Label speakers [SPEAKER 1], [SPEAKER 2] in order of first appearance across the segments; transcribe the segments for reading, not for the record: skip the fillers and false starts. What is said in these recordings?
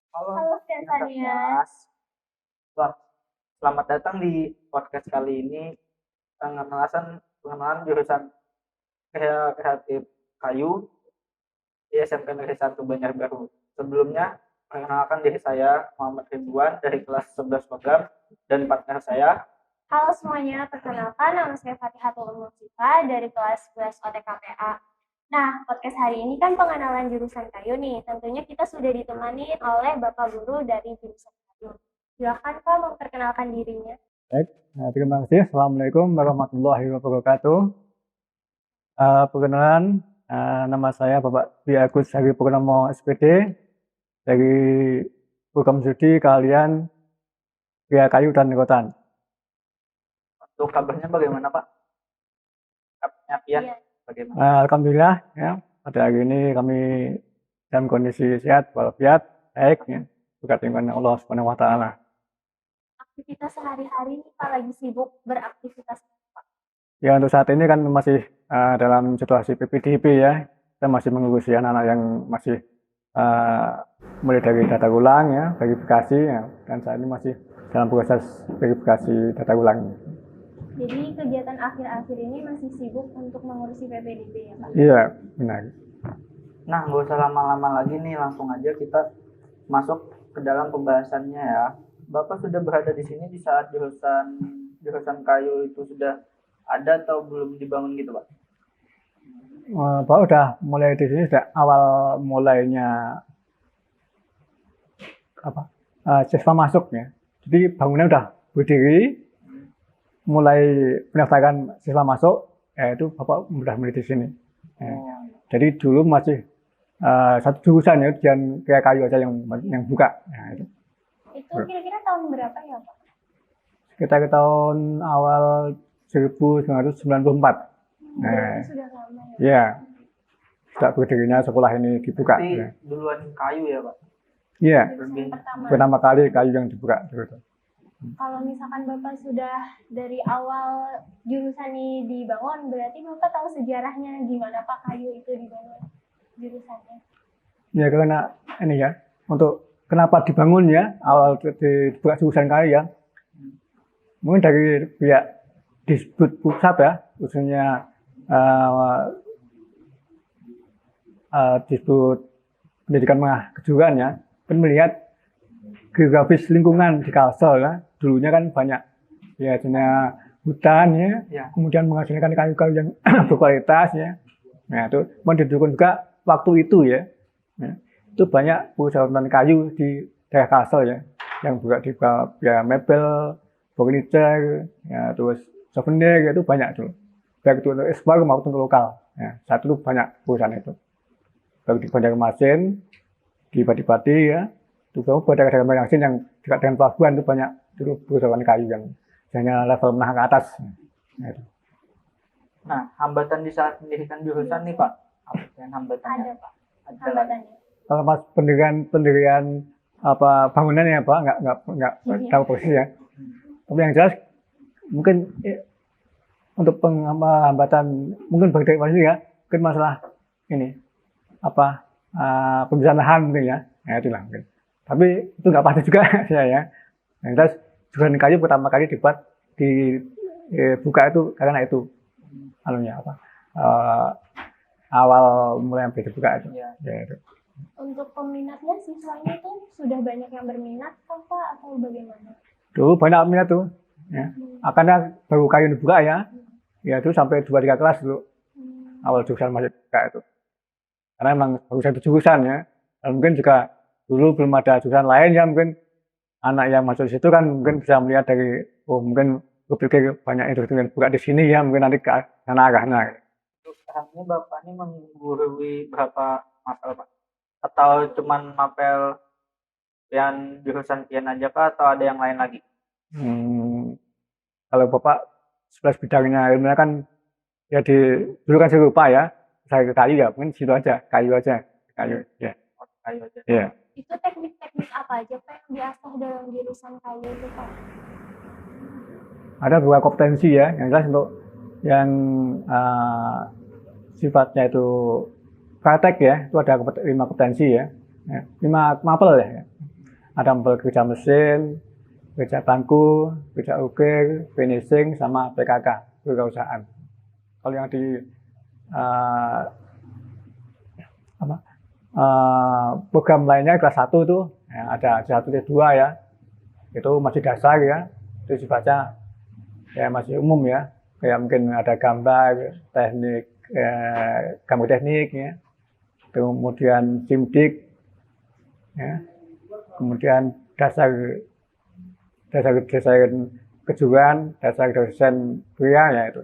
[SPEAKER 1] Halo,
[SPEAKER 2] Halo
[SPEAKER 1] Kak
[SPEAKER 2] Stefania.
[SPEAKER 1] Mas. Wah, selamat datang di podcast kali ini pengenalan jurusan kreatif kayu di SMP Negeri 1 Banjarbaru. Sebelumnya, perkenalkan diri saya Muhammad Ridwan dari kelas 11 Program dan partner saya.
[SPEAKER 2] Halo semuanya, perkenalkan nama saya Fatihatul Musifa dari kelas 11 OTKPA. Nah, podcast hari ini kan pengenalan jurusan kayu nih. Tentunya kita sudah ditemani oleh Bapak Guru dari jurusan kayu. Silakan Pak memperkenalkan dirinya.
[SPEAKER 3] Baik, terima kasih. Assalamualaikum warahmatullahi wabarakatuh. Perkenalan, nama saya Bapak Dwi Agus Hari Purnomo SPD dari program studi keahlian Pria Kayu dan Rotan.
[SPEAKER 1] Untuk kabarnya bagaimana, Pak? Kabarnya Pian,
[SPEAKER 2] Iya.
[SPEAKER 1] bagaimana?
[SPEAKER 3] Alhamdulillah, ya, pada hari ini kami dalam kondisi sehat walafiat, baik, ya, berkat dengan Allah Subhanahu Wa Taala.
[SPEAKER 2] Aktivitas sehari-hari nih Pak lagi sibuk beraktivitas Pak.
[SPEAKER 3] Ya, untuk saat ini kan masih dalam situasi PPDB ya, kita masih mengurusi anak-anak yang masih mulai dari data ulang ya, verifikasi ya, dan saat ini masih dalam proses verifikasi data ulang.
[SPEAKER 2] Jadi kegiatan akhir-akhir ini masih sibuk untuk mengurusi PPDB ya Pak?
[SPEAKER 3] Iya, benar.
[SPEAKER 1] Nah, nggak usah lama-lama lagi nih, langsung aja kita masuk ke dalam pembahasannya ya. Bapak sudah berada di sini di saat jurusan kayu itu sudah ada atau belum dibangun gitu, Pak?
[SPEAKER 3] Pak udah mulai di sini sudah awal mulainya siswa masuk ya. Jadi bangunan udah berdiri, mulai pendaftaran siswa masuk, itu Bapak udah mulai di sini. Jadi dulu masih satu jurusan ya, dan kayak kayu aja yang buka. Nah, itu.
[SPEAKER 2] Itu kira-kira tahun berapa ya Pak?
[SPEAKER 3] Kita ke tahun awal 1994.
[SPEAKER 2] Berarti sudah lama ya?
[SPEAKER 3] Iya, sudah berdirinya sekolah ini dibuka.
[SPEAKER 1] Tapi
[SPEAKER 3] Ya.
[SPEAKER 1] duluan kayu ya, Pak?
[SPEAKER 3] Iya,
[SPEAKER 2] Jurusan pertama.
[SPEAKER 3] pertama kali kayu yang dibuka.
[SPEAKER 2] Kalau misalkan Bapak sudah dari awal jurusan ini dibangun, berarti Bapak tahu sejarahnya gimana Pak kayu itu dibangun jurusannya?
[SPEAKER 3] Ya karena ini ya, untuk kenapa dibangun ya, awal dibuka jurusan kayu ya, mungkin dari pihak Disbud pusat ya, khususnya Disbud Pendidikan Menengah Kejuruan ya, kan melihat geografis lingkungan di Kalsel ya, dulunya kan banyak ya jenis hutan ya, kemudian menghasilkan kayu-kayu yang berkualitas ya. Nah itu mendukung juga waktu itu ya, itu banyak perusahaan kayu di daerah Kalsel ya, yang juga di ya, mebel, furniture, ya, terus souvenir itu banyak tuh, baik itu untuk ekspor maupun untuk lokal. Ya, saat itu banyak perusahaan itu, baik di Banjarmasin, di Pati-Pati ya, itu daerah-daerah Banjarmasin yang dekat dengan pelabuhan itu banyak itu perusahaan kayu yang hanya level menengah ke atas. Ya, itu.
[SPEAKER 1] Nah, hambatan di saat mendirikan jurusan nih, Pak? Apa yang hambatannya?
[SPEAKER 2] Ada Pak,
[SPEAKER 1] Ada.
[SPEAKER 2] hambatannya.
[SPEAKER 3] Kalau pas pendirian apa bangunannya Pak nggak tahu persis ya. Tapi yang jelas mungkin untuk penghambatan mungkin bagi pasti ya, mungkin masalah ini pembebasan lahan mungkin ya, itulah mungkin. Tapi itu nggak pasti juga ya. Yang jelas jurusan kayu pertama kali dibuka itu karena itu awal mulai yang dibuka itu.
[SPEAKER 1] Ya.
[SPEAKER 3] Ya, itu.
[SPEAKER 2] Untuk peminatnya siswanya itu sudah banyak yang berminat Pak atau bagaimana?
[SPEAKER 3] Dulu banyak minat tuh. Ya. Karena baru kayu dibuka ya. Ya itu sampai 2-3 kelas dulu. Awal jurusan masih buka itu. Karena memang baru satu jurusan ya. Dan mungkin juga dulu belum ada jurusan lain ya, mungkin anak yang masuk situ kan mungkin bisa melihat dari mungkin berpikir banyak industri yang buka di sini ya, mungkin nanti ke sana arahnya.
[SPEAKER 1] Untuk sekarang Bapak ini menggurui berapa mapel, Pak? Atau cuman mapel yang jurusan Pian aja, Pak? Atau ada yang lain lagi?
[SPEAKER 3] Kalau Bapak 11 bidangnya ilmunya kan ya dulu kan serupa ya, saya ke kayu ya, mungkin situ aja, kayu aja, kayu ya.
[SPEAKER 1] Kayu aja.
[SPEAKER 3] Ya.
[SPEAKER 2] Itu teknik-teknik apa aja Pak yang diasah dalam jurusan kayu itu Pak?
[SPEAKER 3] Ada beberapa kompetensi ya, yang jelas untuk yang sifatnya itu praktek ya, itu ada 5 kompetensi ya, 5 mapel ya. ada kerja mesin, kerja bangku, kerja ukir, finishing, sama PKK, kewirausahaan. Kalau yang di program lainnya kelas 1 tuh ya, ada 1-2 ya, itu masih dasar ya, itu sifatnya ya masih umum ya, kayak mungkin ada gambar teknik, gambar teknik ya, kemudian simdik ya, kemudian dasar kejuruan, dasar dosen pria ya itu.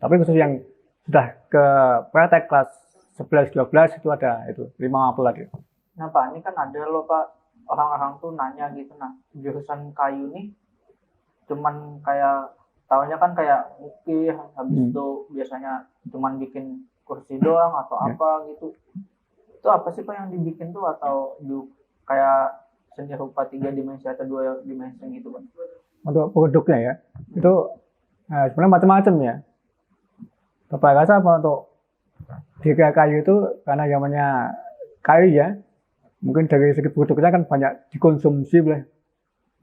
[SPEAKER 3] Tapi khusus yang sudah ke praktek kelas 11-12 itu ada itu 5 mapel lagi.
[SPEAKER 1] Nah Pak, ini kan ada loh Pak, orang-orang tuh nanya gitu, nah jurusan kayu nih cuman kayak tahunya kan kayak ukir, habis itu biasanya cuman bikin kursi doang atau apa gitu. Itu apa sih Pak yang dibikin tuh, atau kayak seni rupa 3 dimensi atau 2 dimensi gitu Pak?
[SPEAKER 3] Untuk produknya ya, itu sebenarnya macam-macam ya. Bapak rasa apa untuk di kayu itu, karena namanya kayu ya, mungkin dari segi produknya kan banyak dikonsumsi oleh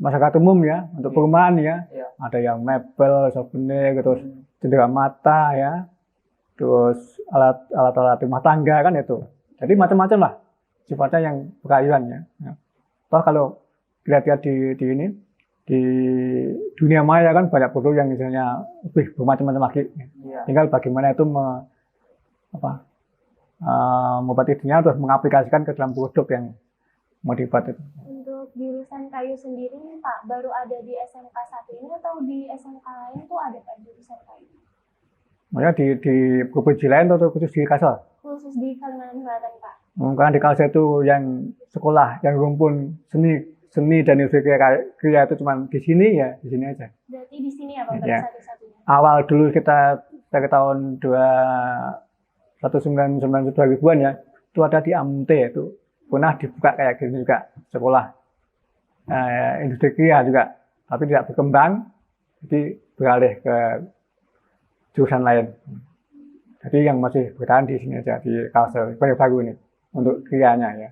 [SPEAKER 3] masyarakat umum ya, untuk perumahan ya. Ada yang mebel, souvenir, terus cendera mata ya, terus alat-alat rumah tangga kan itu. Jadi macam-macam lah sifatnya yang perayuan ya. Toh kalau lihat-lihat di ini, di dunia maya kan banyak produk yang misalnya lebih bermacam-macam lagi. Tinggal bagaimana itu membuat idenya terus mengaplikasikan ke dalam produk yang mau dibuat itu.
[SPEAKER 2] Untuk jurusan kayu sendiri nih Pak, baru ada di SMK 1 ini atau di SMK lain tuh ada Pak jurusan kayu?
[SPEAKER 3] Maksudnya di provinsi lain atau khusus di Kalsel?
[SPEAKER 2] Khusus di Kalimantan Selatan Pak.
[SPEAKER 3] Karena di Kalsel itu yang sekolah, yang rumpun seni dan industri kria itu cuma di sini ya, di sini aja.
[SPEAKER 2] Berarti di sini ya Pak,
[SPEAKER 3] Ya.
[SPEAKER 2] satu-satunya?
[SPEAKER 3] Awal dulu kita dari tahun 1990-2000-an ya, itu ada di AMT, itu pernah dibuka kayak gini juga, sekolah industri kria juga, tapi tidak berkembang, jadi beralih ke jurusan lain. Jadi yang masih bertahan di sini aja, di Kalsel baru ini untuk krianya ya.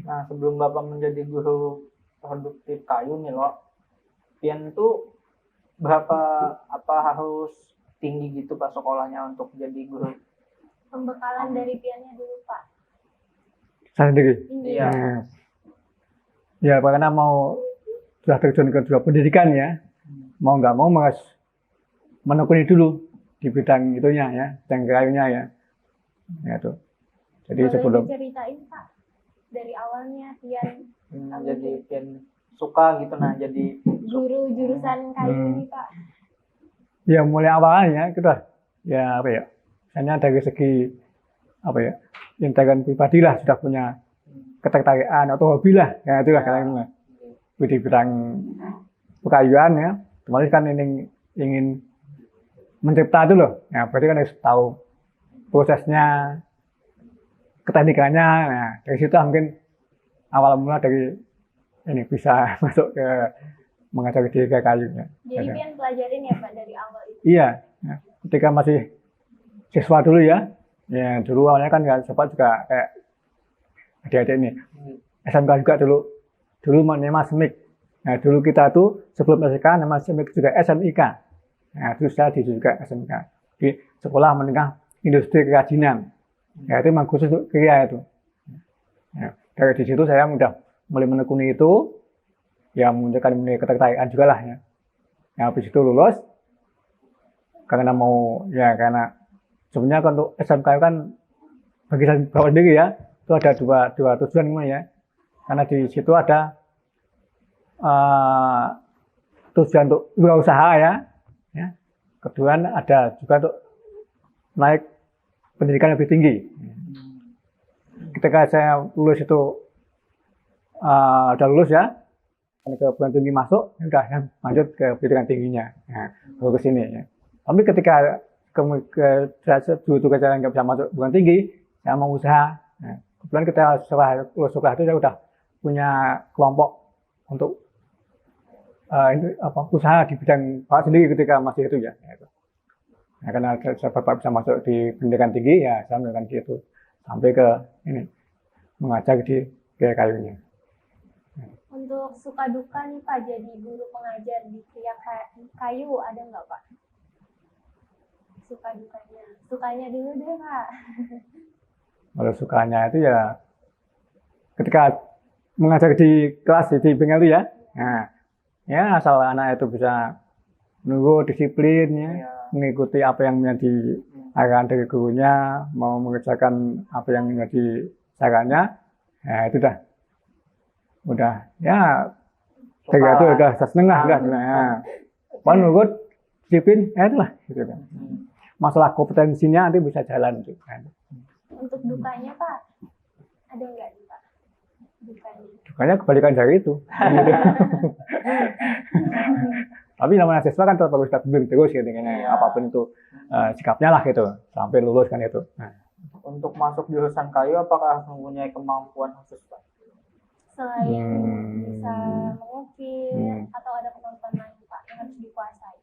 [SPEAKER 1] Nah sebelum Bapak menjadi guru produktif kayu nih loh, pian tuh apa harus tinggi gitu Pak sekolahnya untuk jadi guru?
[SPEAKER 2] Pembekalan dari piannya dulu Pak.
[SPEAKER 3] Saya sendiri.
[SPEAKER 1] Iya.
[SPEAKER 3] Ya karena mau sudah terjun ke dunia pendidikan ya, mau nggak mau harus menekuni dulu di bidang itunya ya, bidang kayunya ya. Ya tuh. Jadi
[SPEAKER 2] boleh
[SPEAKER 3] sebelum
[SPEAKER 2] diceritain Pak dari awalnya pian
[SPEAKER 1] jadi pian suka gitu, nah jadi
[SPEAKER 2] guru jurusan kayu ini Pak.
[SPEAKER 3] Ya mulai awalnya kita ya apa ya, hanya dari segi apa ya, integran pribadi lah, sudah punya ketertarikan atau hobi lah ya, itulah karena di bidang pekayuan ya, kemarin kan ingin mencipta itu loh ya, berarti kan harus tahu prosesnya, keteknikannya. Nah dari situ mungkin awal mula dari ini bisa masuk ke mengajar di kayunya.
[SPEAKER 2] Jadi pian pelajarin ya Pak dari awal itu?
[SPEAKER 3] Iya, ya. Ketika masih siswa dulu ya, ya dulu awalnya kan nggak sempat juga kayak adik-adik ini. SMK juga dulu nama SMIK. Nah dulu kita tuh sebelum SMK nama SMIK juga SMIK. Nah terus saya di juga SMK di Sekolah Menengah Industri Kerajinan. Ya itu memang khusus untuk kria itu. Ya, dari di situ saya udah mulai menekuni itu, ya menunjukkan ketertarikan juga lah ya. Nah, habis itu lulus, karena karena sebenarnya untuk SMK kan bagi saya sendiri ya, itu ada dua tujuan ya. Karena di situ ada tujuan untuk wirausaha ya. Kedua ada juga untuk naik pendidikan lebih tinggi. Ketika saya lulus itu udah lulus ya, ke perguruan tinggi masuk, udah lanjut ke pendidikan tingginya, baru ke sini ya. Tapi ketika dulu saya nggak bisa masuk perguruan tinggi, saya mau usaha. Nah, kebetulan kita setelah lulus sekolah itu saya udah punya kelompok untuk usaha di bidang Bapak sendiri ketika masih itu ya. Nah, karena saya Bapak bisa masuk di pendidikan tinggi, ya saya melakukan gitu sampai ke ini mengajar di kayunya.
[SPEAKER 2] Untuk suka duka nih Pak jadi guru pengajar di Kriya Kayu ada nggak Pak? Suka dukanya. Sukanya dulu deh Pak.
[SPEAKER 3] Kalau sukanya itu ya ketika mengajar di kelas di bengkel itu ya. Nah, ya asal anak itu bisa menunggu disiplin ya, mengikuti apa yang menjadi arahan dari gurunya, mau mengerjakan apa yang menjadi sarannya, ya itu udah ya ketika itu udah seneng lah nah, menurut disiplin ya itulah gitu kan. Masalah kompetensinya nanti bisa jalan gitu kan.
[SPEAKER 2] Untuk dukanya Pak ada nggak nih Pak?
[SPEAKER 3] Dukanya kebalikan dari itu. Tapi namanya siswa kan tetap harus bimbing terus gitu kan. Apapun itu sikapnya lah gitu sampai lulus kan itu. Nah.
[SPEAKER 1] Untuk masuk jurusan kayu apakah mempunyai kemampuan khusus Pak?
[SPEAKER 2] Selain bisa mengukir atau ada kemampuan lain Pak yang harus dikuasai?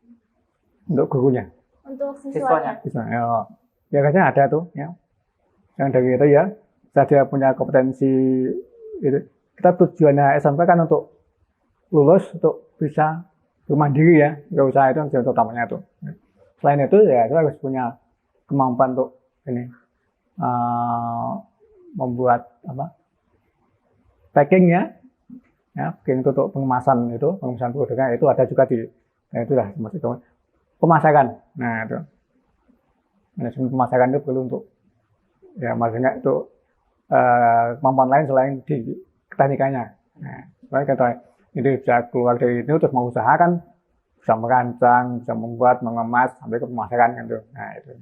[SPEAKER 3] Untuk gurunya?
[SPEAKER 2] Untuk siswanya?
[SPEAKER 3] Ya kayaknya ada tuh ya. Yang dari itu ya, saya punya kompetensi itu. Kita tujuannya SMK kan untuk lulus, untuk bisa mandiri ya, nggak usah itu yang utamanya itu. Selain itu ya saya harus punya kemampuan untuk ini membuat packing ya, packing itu untuk pengemasan produknya itu ada juga di, ya itu lah pemasaran. Nah itu manajemen pemasaran itu perlu untuk ya maksudnya itu kemampuan lain selain di teknikanya. Nah, supaya kita ini bisa keluar dari itu terus mengusahakan bisa merancang, bisa membuat, mengemas sampai ke pemasaran gitu. Nah itu.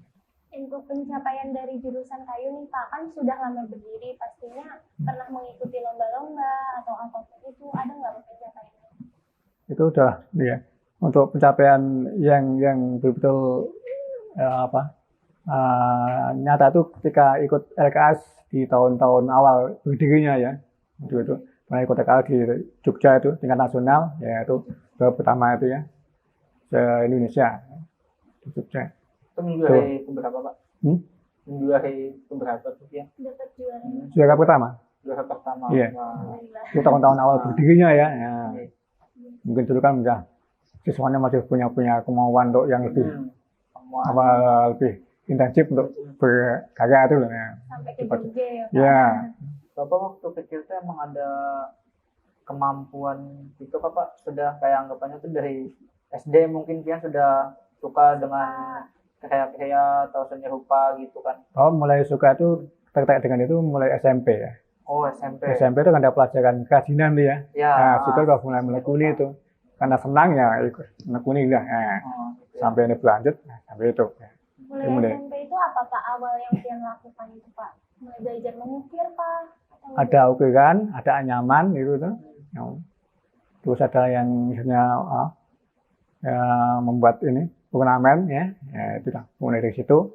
[SPEAKER 2] Untuk pencapaian dari jurusan kayu nih Pak, kan sudah lama berdiri, pastinya pernah mengikuti lomba-lomba atau apapun itu, ada nggak pencapaiannya?
[SPEAKER 3] Itu udah ya. Untuk pencapaian yang betul-betul nyata itu ketika ikut LKS di tahun-tahun awal berdirinya ya. Itu pernah ikut LKS di Jogja itu tingkat nasional, ya itu pertama itu ya se Indonesia di Jogja.
[SPEAKER 1] Itu menjuarai keberapa Pak? Menjuarai keberapa tuh ya?
[SPEAKER 2] Dapat juara.
[SPEAKER 3] Juara pertama.
[SPEAKER 1] Juara pertama.
[SPEAKER 3] Iya. Itu tahun-tahun awal berdirinya ya. Mungkin dulu kan udah siswanya masih punya kemauan untuk yang lebih lebih intensif untuk berkarya itu loh ya.
[SPEAKER 2] Sampai ke Jogja ya Pak.
[SPEAKER 3] Ya.
[SPEAKER 1] Bapak waktu kecil tuh emang ada kemampuan itu Pak? Sudah kayak anggapannya tuh dari SD mungkin Pian sudah suka dengan karya-karya atau seni rupa gitu kan?
[SPEAKER 3] Oh, mulai suka itu tertarik dengan itu mulai SMP ya.
[SPEAKER 1] Oh, SMP.
[SPEAKER 3] SMP itu kan ada pelajaran kerajinan tuh ya. Nah, suka udah mulai menekuni itu. Karena senang ya ikut menekuni lah. Nah, sampai ini berlanjut sampai itu.
[SPEAKER 2] Mulai SMP itu apa Pak awal yang lakukan itu Pak? Mulai belajar mengukir Pak?
[SPEAKER 3] Ada ukiran, ada anyaman gitu tuh. Terus ada yang misalnya membuat ini ornamen ya itu lah. Mulai dari situ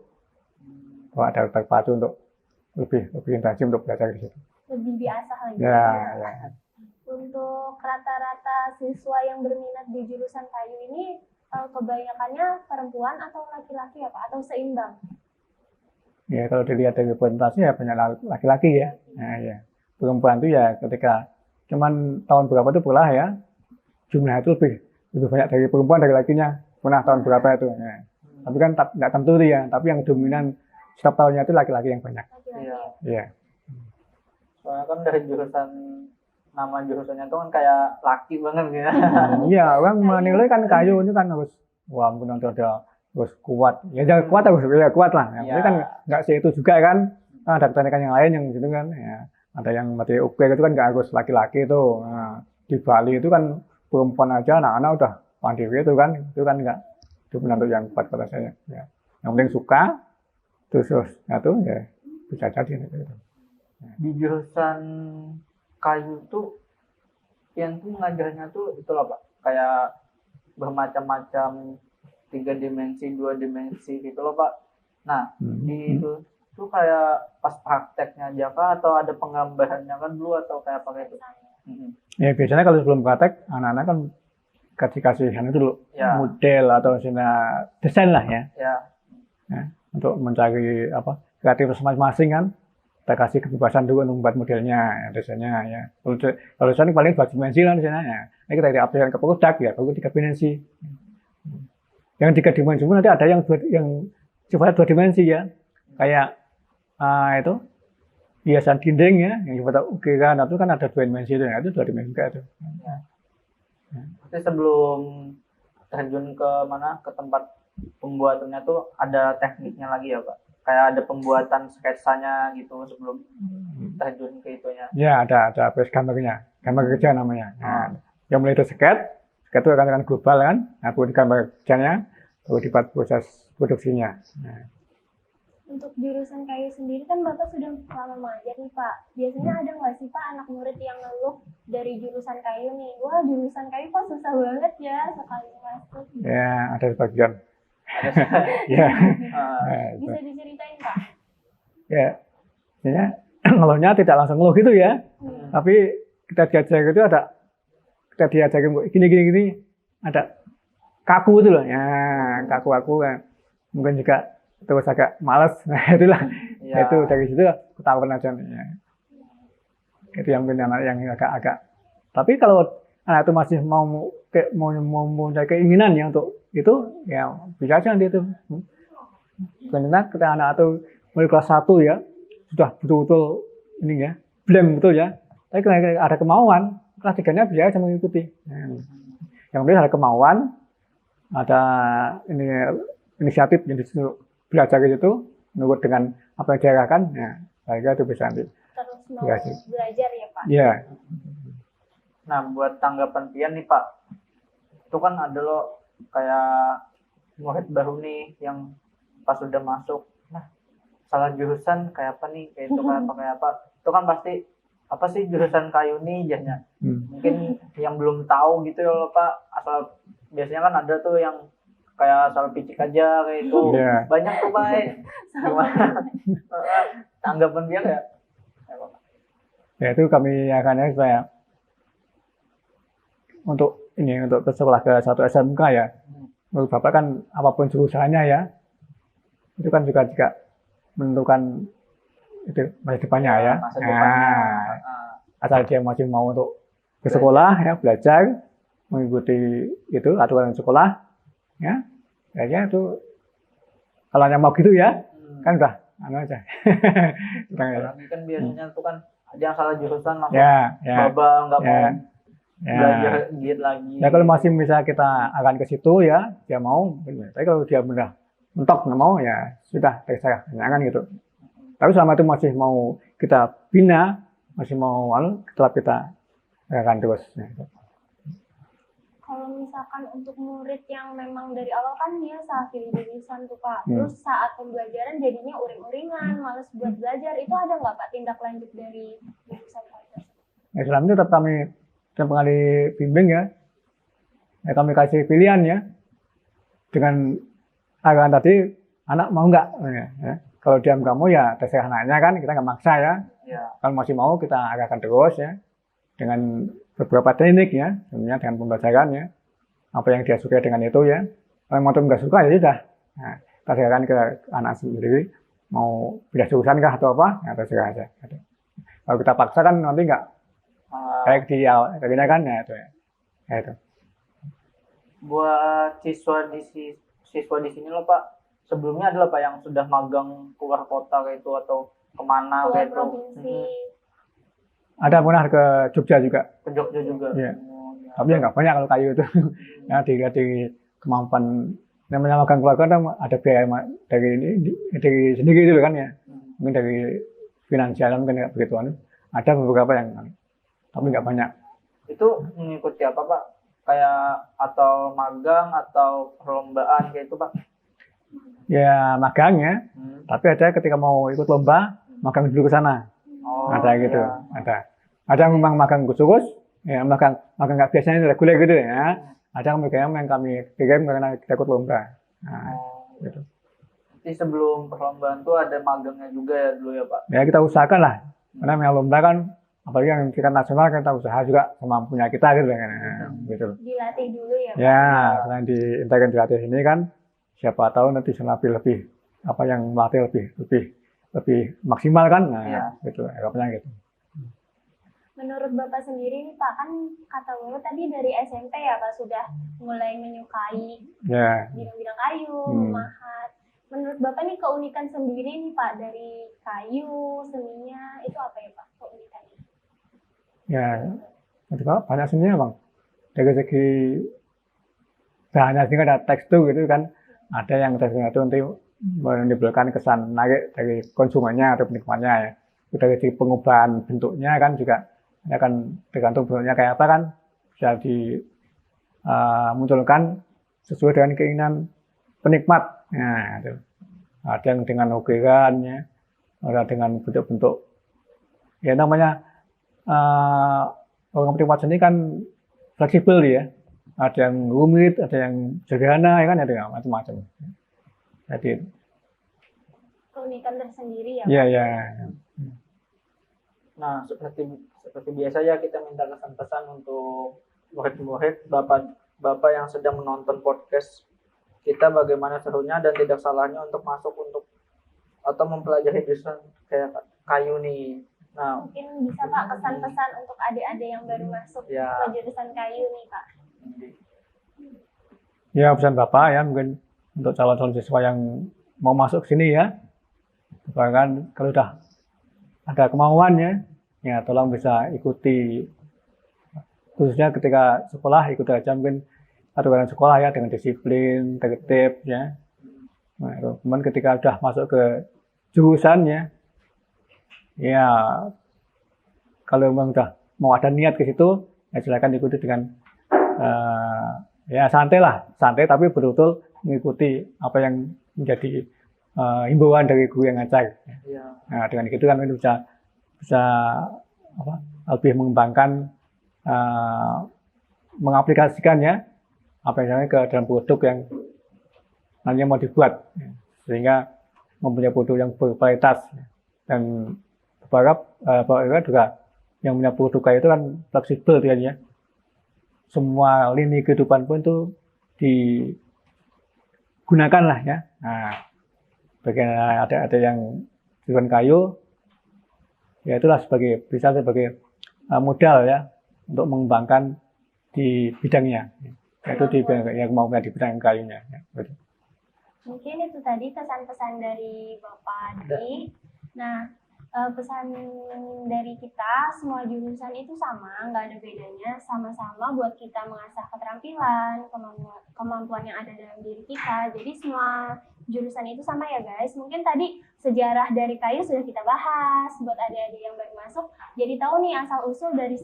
[SPEAKER 3] ada terpacu untuk lebih intensif untuk belajar di situ.
[SPEAKER 2] Lebih diasah lagi.
[SPEAKER 3] Ya.
[SPEAKER 2] Untuk rata-rata siswa yang berminat di jurusan kayu ini kebanyakannya perempuan atau laki-laki ya Pak? Atau seimbang?
[SPEAKER 3] Ya kalau dilihat dari presentasi ya banyak laki-laki ya. Nah, ya. Perempuan itu ya ketika cuman tahun berapa itu pula ya jumlah itu lebih banyak dari perempuan dari lakinya. Pernah tahun berapa itu. Ya. Tapi kan nggak tentu ya. Tapi yang dominan setiap tahunnya itu laki-laki yang banyak. Iya.
[SPEAKER 1] Soalnya kan dari nama jurusannya itu kan kayak laki banget ya.
[SPEAKER 3] Iya, orang menilai kan kayu ini kan harus ampun ada harus kuat. Ya jangan kuat harus ya kuat lah. Tapi kan nggak sih itu juga kan. Ada teknikan yang lain yang gitu kan. Ya. Ada yang mati ukir itu kan nggak harus laki-laki itu. Nah, di Bali itu kan perempuan aja anak-anak udah mandiri itu kan nggak dominan untuk yang kuat pada saya. Ya. Yang penting suka terus itu ya bisa jadi gitu.
[SPEAKER 1] Di jurusan kayu tuh yang tuh ngajarnya tuh itu loh Pak, kayak bermacam-macam 3 dimensi 2 dimensi gitu loh Pak. Nah di itu tuh kayak pas prakteknya aja Pak atau ada penggambarannya kan dulu atau kayak apa gitu?
[SPEAKER 3] Ya biasanya kalau sebelum praktek anak-anak kan dikasih itu dulu model atau desain lah ya. Untuk mencari kreativitas masing-masing kan. kita kasih kebebasan dulu untuk membuat modelnya ya, desainnya ya. Kalau desain paling 2 dimensi lah desainnya ya. Ini kita aplikasikan ke produk ya, baru 3 dimensi. Yang 3 dimensi pun nanti ada yang sifatnya 2 dimensi ya, kayak itu hiasan dinding ya, yang sifatnya ukiran itu kan ada 2 dimensi itu, ya, itu 2 dimensi juga itu.
[SPEAKER 1] Tapi sebelum terjun ke tempat pembuatannya tuh ada tekniknya lagi ya Pak? Kayak ada pembuatan sketsanya gitu sebelum terjun ke itunya?
[SPEAKER 3] Ya ada proses gambarnya, gambar kerja namanya. Nah, yang mulai itu sketch itu akan global kan, nah buat gambar kerjanya, baru dibuat proses produksinya. Nah.
[SPEAKER 2] Untuk jurusan kayu sendiri kan Bapak sudah lama mengajar nih Pak. Biasanya ada nggak sih Pak anak murid yang ngeluh dari jurusan kayu nih? Wah jurusan kayu kok susah banget ya sekali masuk.
[SPEAKER 3] Ya ada sebagian. Ya.
[SPEAKER 2] Bisa diceritain Pak?
[SPEAKER 3] Ya, ngeluhnya tidak langsung ngeluh gitu ya. Tapi kita diajar itu kita diajarin gini, ada kaku itu loh. Ya, kaku kan. Mungkin juga terus agak malas. Nah, itulah. Ya. Itu dari situ ketahuan aja. Ya. Itu yang mungkin anak yang agak. Tapi kalau anak itu masih mau mempunyai keinginan ya untuk itu, ya bisa aja nanti itu. Karena kita anak itu mulai kelas 1 ya, sudah betul-betul ini ya, blank betul ya. Tapi kalau ada kemauan, kelas 3-nya bisa aja mengikuti. Yang penting ada kemauan, ada ini inisiatif yang disuruh belajar itu, menurut dengan apa yang diarahkan, ya, saya itu bisa nanti.
[SPEAKER 2] Terus mau belajar ya Pak?
[SPEAKER 3] Iya.
[SPEAKER 1] Nah, buat tanggapan Pian nih Pak, itu kan ada loh kayak murid baru nih yang pas sudah masuk, nah salah jurusan kayak apa nih, kayak itu kayak apa, itu kan pasti apa sih jurusan kayu nih jadinya. Mungkin yang belum tahu gitu ya loh Pak, asal biasanya kan ada tuh yang kayak asal picik aja kayak itu. Yeah. Banyak tuh Pak. Gimana tanggapan dia kayak?
[SPEAKER 3] Ya itu kami akan supaya untuk sekolah ke 1 SMK ya. Menurut Bapak kan apapun jurusannya ya, itu kan juga menentukan itu masa depannya ya.
[SPEAKER 1] Masa depannya.
[SPEAKER 3] Asal dia masih mau untuk ke sekolah ya, belajar, mengikuti itu aturan sekolah ya, kayaknya itu kalau yang mau gitu ya, kan udah aja.
[SPEAKER 1] Kan biasanya tuh kan ada yang salah jurusan langsung babak nggak mau belajar giat lagi.
[SPEAKER 3] Ya kalau masih bisa kita akan ke situ ya, dia mau. Tapi kalau dia benar mentok nggak mau ya sudah terserah, jangan gitu. Tapi selama itu masih mau kita bina, masih mau tetap kita akan terus.
[SPEAKER 2] Kalau misalkan untuk murid yang memang dari awal kan dia salah pilih jurusan tuh Pak, terus saat pembelajaran jadinya uring-uringan, males buat belajar, itu ada nggak Pak tindak lanjut dari jurusan Pak?
[SPEAKER 3] Ya selama itu tetap kami kali bimbing ya, kami kasih pilihan ya, dengan arahan tadi anak mau nggak? Ya. Kalau dia nggak mau ya terserah anaknya kan, kita nggak maksa ya. Kalau masih mau kita arahkan terus ya, dengan beberapa teknik ya, sebenarnya dengan pembelajaran ya, apa yang dia suka dengan itu ya. Kalau mau nggak suka ya sudah, nah, kita serahkan ke anak sendiri, mau pindah jurusan kah atau apa, ya terserah aja. Kalau kita paksa kan nanti nggak kayak di awal, kan ya itu. Ya itu.
[SPEAKER 1] Buat siswa di sini loh Pak, sebelumnya adalah Pak yang sudah magang keluar kota kayak itu atau kemana kayak itu.
[SPEAKER 3] Ada pernah ke Jogja juga.
[SPEAKER 1] Ke Jogja juga.
[SPEAKER 3] Ya. Tapi ya nggak banyak kalau kayu itu. Ya di kemampuan namanya magang keluarga kan ada biaya dari sendiri itu kan ya. Mungkin dari finansial mungkin nggak begituan. Ada beberapa yang, tapi nggak banyak. Itu
[SPEAKER 1] mengikuti apa Pak? Kayak atau magang atau perlombaan kayak itu Pak?
[SPEAKER 3] Ya magang ya. Tapi ada ketika mau ikut lomba magang dulu ke sana. Ada gitu, ada yang memang magang khusus, ya magang nggak biasanya reguler gitu ya. Ada yang kami kirim karena kita ikut lomba. Nah, gitu.
[SPEAKER 1] Jadi sebelum perlombaan tuh ada magangnya juga ya dulu ya Pak? Ya
[SPEAKER 3] kita usahakan lah, karena yang lomba kan, apalagi yang tingkat nasional kita usaha juga semampunya kita gitu kan. Gitu.
[SPEAKER 2] Dilatih dulu ya Pak?
[SPEAKER 3] Ya, selain dilatih ini kan, siapa tahu nanti lebih apa yang melatih lebih lebih maksimal kan, nah
[SPEAKER 1] Iya.
[SPEAKER 3] gitu harapannya gitu.
[SPEAKER 2] Menurut Bapak sendiri nih Pak, kan kata Bapak tadi dari SMP ya Pak sudah mulai menyukai
[SPEAKER 3] Ya,
[SPEAKER 2] bidang-bidang kayu,
[SPEAKER 3] Hmm.
[SPEAKER 2] memahat. Menurut Bapak nih keunikan sendiri nih Pak dari kayu, seninya itu apa ya Pak keunikannya?
[SPEAKER 3] ya itu kalau banyak sebenarnya bang, dari segi bahannya sendiri ada tekstur gitu kan, ada yang teksturnya itu nanti menimbulkan kesan menarik dari konsumennya atau penikmatnya ya. Dari segi pengubahan bentuknya kan juga akan tergantung bentuknya kayak apa kan, bisa dimunculkan sesuai dengan keinginan penikmat. Nah, itu. Ada yang dengan ukiran ya, ada dengan bentuk-bentuk ya namanya orang penikmat seni kan fleksibel ya. Ada yang rumit, ada yang sederhana ya kan, ada yang macam-macam. Jadi
[SPEAKER 2] Keunikan tersendiri ya Pak.
[SPEAKER 3] ya ya.
[SPEAKER 1] Nah, seperti biasa ya kita minta kesan-pesan untuk murid-murid, bapak yang sedang menonton podcast kita, bagaimana serunya dan tidak salahnya untuk masuk atau mempelajari jurusan kayak kayu nih. Nah,
[SPEAKER 2] Mungkin bisa Pak kesan-pesan untuk adik-adik yang baru masuk
[SPEAKER 1] Ya.
[SPEAKER 2] ke jurusan kayu nih Pak.
[SPEAKER 3] Ya pesan Bapak ya mungkin untuk calon-calon siswa yang mau masuk sini ya. Bahkan kalau udah ada kemauannya, ya tolong bisa ikuti, khususnya ketika sekolah ikut aja mungkin aturan sekolah ya dengan disiplin, tertib ya. Nah, itu. Kemudian ketika udah masuk ke jurusannya, ya kalau memang udah mau ada niat ke situ, ya silakan ikuti dengan ya santai tapi betul-betul mengikuti apa yang menjadi himbauan dari guru yang ngajar.
[SPEAKER 1] Ya.
[SPEAKER 3] Nah, dengan itu kan bisa apa, lebih mengembangkan mengaplikasikannya apa yang ke dalam produk yang nantinya mau dibuat, sehingga mempunyai produk yang berkualitas. Dan berharap juga yang punya produk kayak itu kan fleksibel ya. Semua lini kehidupan pun itu digunakan lah ya. Nah, bagian ada yang jurusan kayu, ya itulah bisa sebagai modal ya untuk mengembangkan di bidangnya, yaitu di bidang kayunya. Ya, betul.
[SPEAKER 2] Mungkin itu tadi pesan-pesan dari Bapak Adi. Nah, pesan dari kita, semua jurusan itu sama, nggak ada bedanya, sama-sama buat kita mengasah keterampilan, kemampuan yang ada dalam diri kita. Jadi semua jurusan itu sama ya guys. Mungkin tadi sejarah dari kayu sudah kita bahas, buat adik-adik yang baru masuk, jadi tahu nih asal-usul dari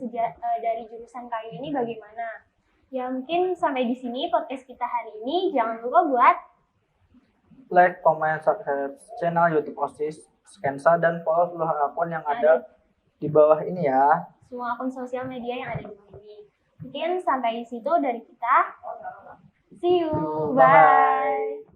[SPEAKER 2] jurusan kayu ini bagaimana. Ya mungkin sampai di sini podcast kita hari ini. Jangan lupa buat
[SPEAKER 1] like, comment, subscribe channel YouTube OSIS Skensa dan follow seluruh akun yang ada di bawah ini ya.
[SPEAKER 2] Semua akun sosial media yang ada di bawah ini. Mungkin sampai di situ dari kita. See you. Bye.